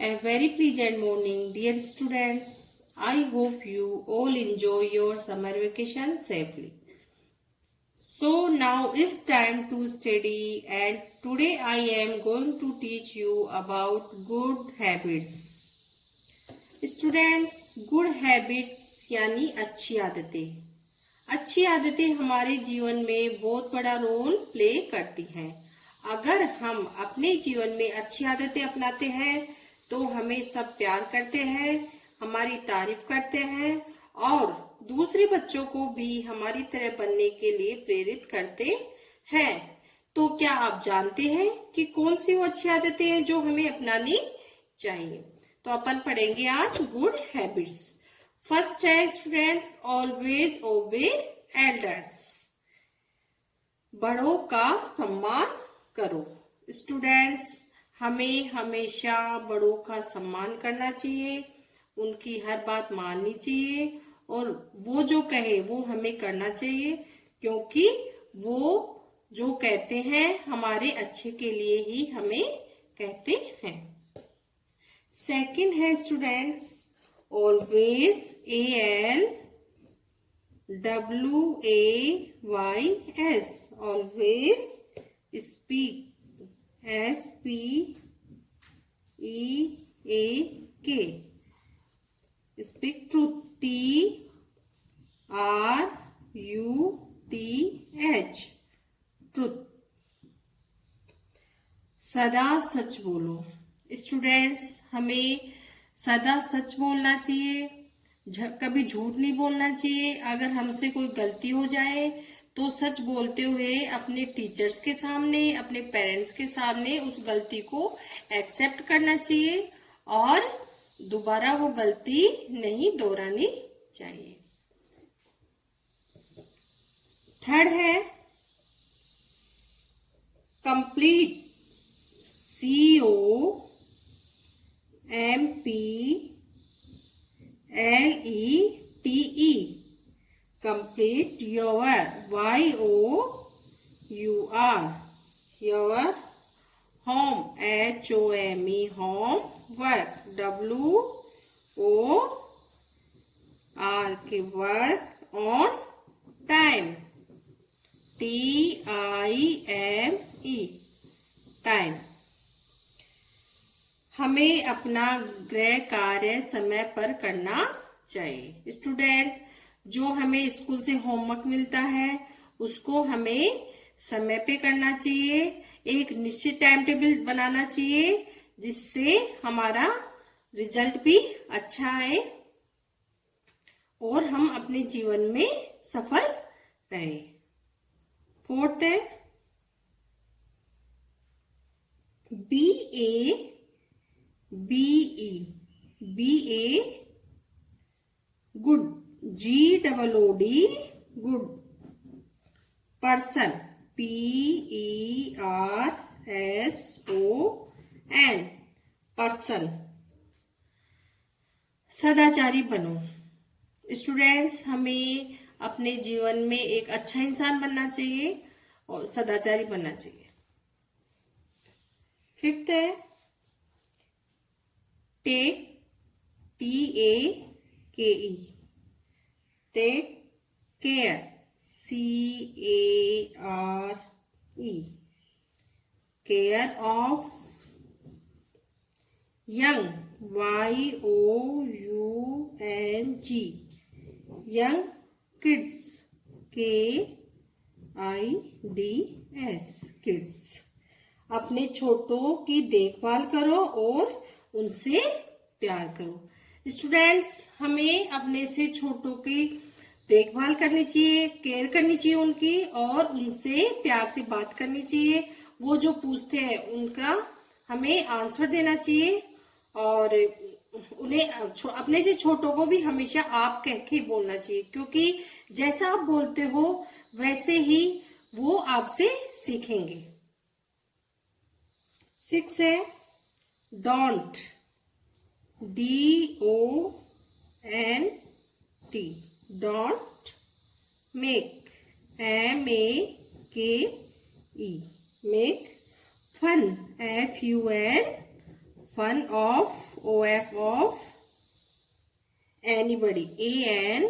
A very pleasant morning, dear students. I hope you all enjoy your summer vacation safely. So now it's time to study, and today I am going to teach you about good habits. Students, good habits यानी अच्छी आदतें। अच्छी आदतें हमारे जीवन में बहुत बड़ा रोल प्ले करती हैं। अगर हम अपने जीवन में अच्छी आदतें अपनाते हैं तो हमें सब प्यार करते हैं, हमारी तारीफ करते हैं और दूसरे बच्चों को भी हमारी तरह बनने के लिए प्रेरित करते हैं। तो क्या आप जानते हैं कि कौन सी वो अच्छी आदतें हैं जो हमें अपनानी चाहिए? तो अपन पढ़ेंगे आज गुड हैबिट्स। फर्स्ट है स्टूडेंट्स, ऑलवेज ओबे एल्डर्स। बड़ों का सम्मान करो। स्टूडेंट्स, हमें हमेशा बड़ों का सम्मान करना चाहिए, उनकी हर बात माननी चाहिए और वो जो कहे वो हमें करना चाहिए, क्योंकि वो जो कहते हैं हमारे अच्छे के लिए ही हमें कहते हैं। सेकंड है students, always ALWAYS, always speak SPEAK, speak truth TRUTH, truth. सदा सच बोलो। स्टूडेंट्स, हमें सदा सच बोलना चाहिए, कभी झूठ नहीं बोलना चाहिए। अगर हमसे कोई गलती हो जाए तो सच बोलते हुए अपने टीचर्स के सामने, अपने पेरेंट्स के सामने उस गलती को एक्सेप्ट करना चाहिए और दोबारा वो गलती नहीं दोहरानी चाहिए। थर्ड है complete, COMPLETE, complete your YOUR, your home, HOME, home, work, WORK, work on time, TIME, time. हमें अपना गृह कार्य समय पर करना चाहिए। स्टूडेंट, जो हमें स्कूल से होमवर्क मिलता है उसको हमें समय पे करना चाहिए, एक निश्चित टाइम टेबल बनाना चाहिए जिससे हमारा रिजल्ट भी अच्छा आए और हम अपने जीवन में सफल रहे। फोर्थ है BA good, GOOD, good. Person, PERSON, person. सदाचारी बनो। स्टूडेंट्स, हमें अपने जीवन में एक अच्छा इंसान बनना चाहिए और सदाचारी बनना चाहिए। फिफ्थ है take, TAKE, take care, CARE, care of young, YOUNG, young kids, KIDS, kids. अपने छोटों की देखभाल करो और उनसे प्यार करो। स्टूडेंट्स, हमें अपने से छोटों की देखभाल करनी चाहिए, केयर करनी चाहिए उनकी और उनसे प्यार से बात करनी चाहिए। वो जो पूछते हैं उनका हमें आंसर देना चाहिए और उन्हें अपने से छोटों को भी हमेशा आप कह के बोलना चाहिए, क्योंकि जैसा आप बोलते हो वैसे ही वो आपसे सीखेंगे। 6 है don't, DONT, don't make, MAKE, make fun, FUN, fun of OF of anybody, ANYBODY,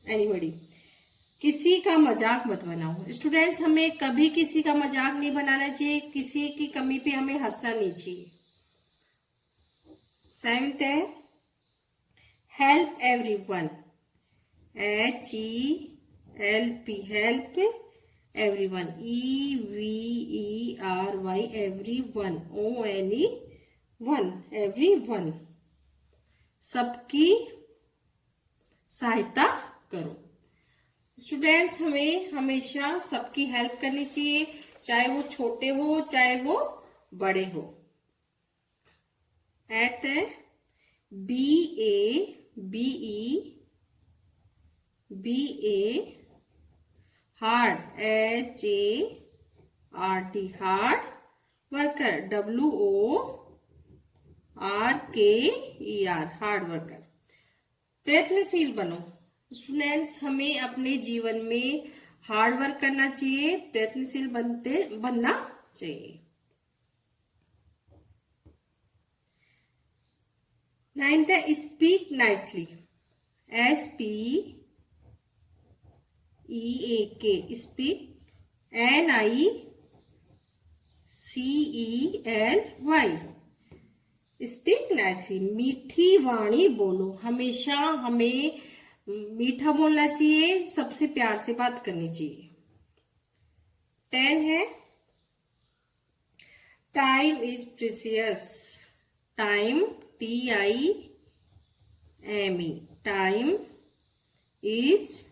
anybody। किसी का मजाक मत बनाओ। स्टूडेंट्स, हमें कभी किसी का मजाक नहीं बनाना चाहिए, किसी की कमी पे हमें हंसना नहीं चाहिए। 7th है help everyone, HELP, help everyone, EVERY, everyone, ONE, everyone, सबकी सहायता करो। स्टूडेंट्स, हमें हमेशा सबकी हेल्प करनी चाहिए, चाहे वो छोटे हो चाहे वो बड़े हो। 8th है BABE, hard, HARD, hard worker, WORKER, hard worker. प्रयत्नशील बनो। स्टूडेंट्स, हमें अपने जीवन में हार्ड वर्क करना चाहिए, प्रयत्नशील बनना चाहिए। 9th है speak nicely, SPEAK, speak, NICELY, speak nicely, मीठी वाणी बोलो। हमेशा हमें मीठा बोलना चाहिए, सबसे प्यार से बात करनी चाहिए। 10 है time is precious, time, TIME, time is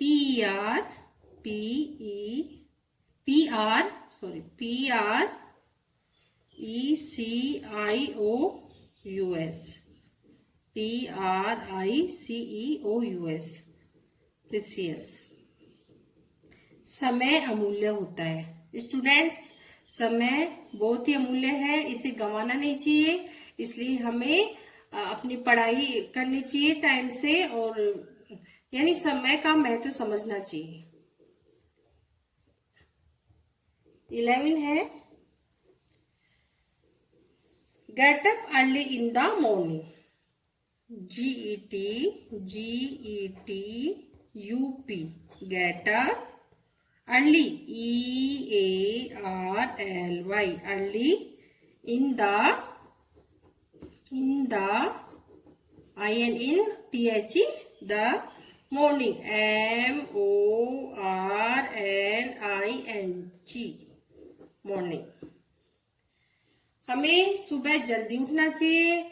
PRECIOUS, precious. समय अमूल्य होता है। स्टूडेंट्स, समय बहुत ही अमूल्य है, इसे गंवाना नहीं चाहिए, इसलिए हमें अपनी पढ़ाई करनी चाहिए टाइम से, और यानी समय का महत्व समझना चाहिए। 11 है get up early in the morning, GETUP, get up early, EARLY, early, in the INTHE, the morning, MORNING, morning. हमें सुबह जल्दी उठना चाहिए।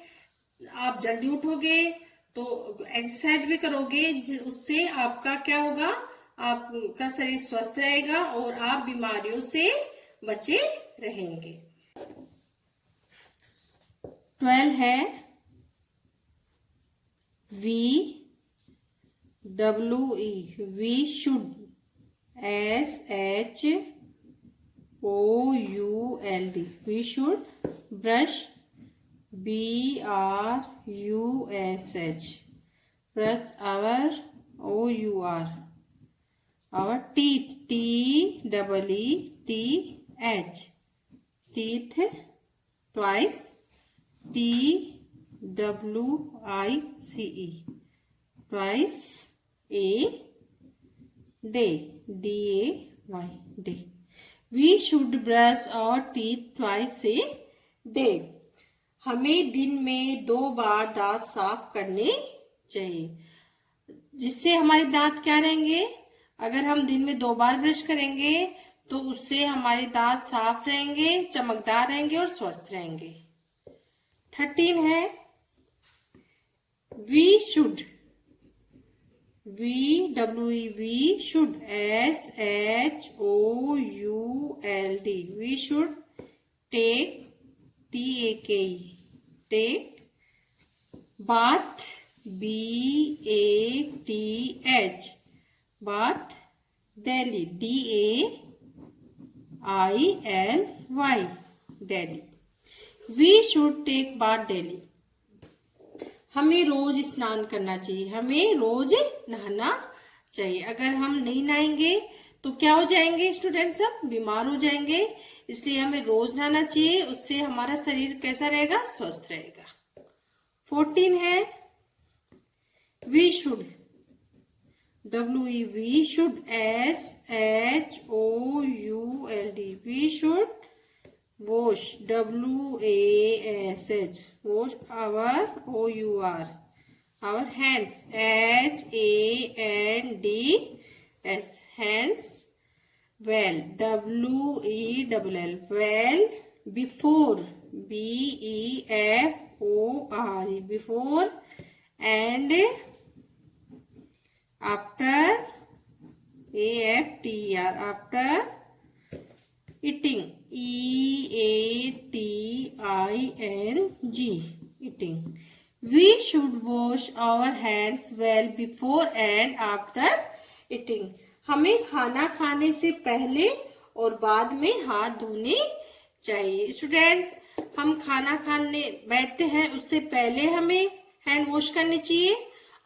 आप जल्दी उठोगे तो एक्सरसाइज भी करोगे, उससे आपका क्या होगा, आपका शरीर स्वस्थ रहेगा और आप बीमारियों से बचे रहेंगे। 12 है VWE, we should, SHOULD, we should brush, BRUSH, brush our, our teeth, TEETH, teeth twice, TWICE, twice a day, DAY, day। We should brush our teeth twice a day। हमें दिन में 2 बार दांत साफ करने चाहिए, जिससे हमारे दांत क्या रहेंगे, अगर हम दिन में 2 बार ब्रश करेंगे तो उससे हमारे दांत साफ रहेंगे, चमकदार रहेंगे और स्वस्थ रहेंगे। 13 है we should, we should, SHOULD, we should take, TAKE, take bath, BATH, bath daily, DAILY, daily. We should take bath daily. हमें रोज स्नान करना चाहिए, हमें रोज नहाना चाहिए। अगर हम नहीं नहाएंगे तो क्या हो जाएंगे स्टूडेंट्स, हम बीमार हो जाएंगे। इसलिए हमें रोज नहाना चाहिए, उससे हमारा शरीर कैसा रहेगा, स्वस्थ रहेगा। 14 है we should, we should, SHOULD, we should wash, WASH, wash our hands, HANDS, hands well, WELL, well, before, BEFORE, before, and after, AFTER, after eating, EATING, eating. We should wash our hands well before and after eating. हमें खाना खाने से पहले और बाद में हाथ धोने चाहिए। स्टूडेंट्स, हम खाना खाने बैठते हैं उससे पहले हमें हैंड वॉश करने चाहिए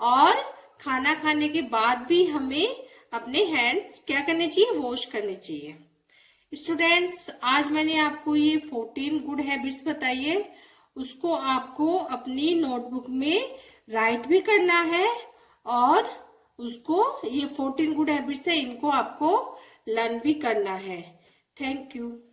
और खाना खाने के बाद भी हमें अपने हैंड्स क्या करने चाहिए, वॉश करने चाहिए। स्टूडेंट्स, आज मैंने आपको ये 14 गुड हैबिट्स बताई है, उसको आपको अपनी नोटबुक में राइट भी करना है और उसको, ये 14 गुड हैबिट्स है, इनको आपको लर्न भी करना है। Thank you.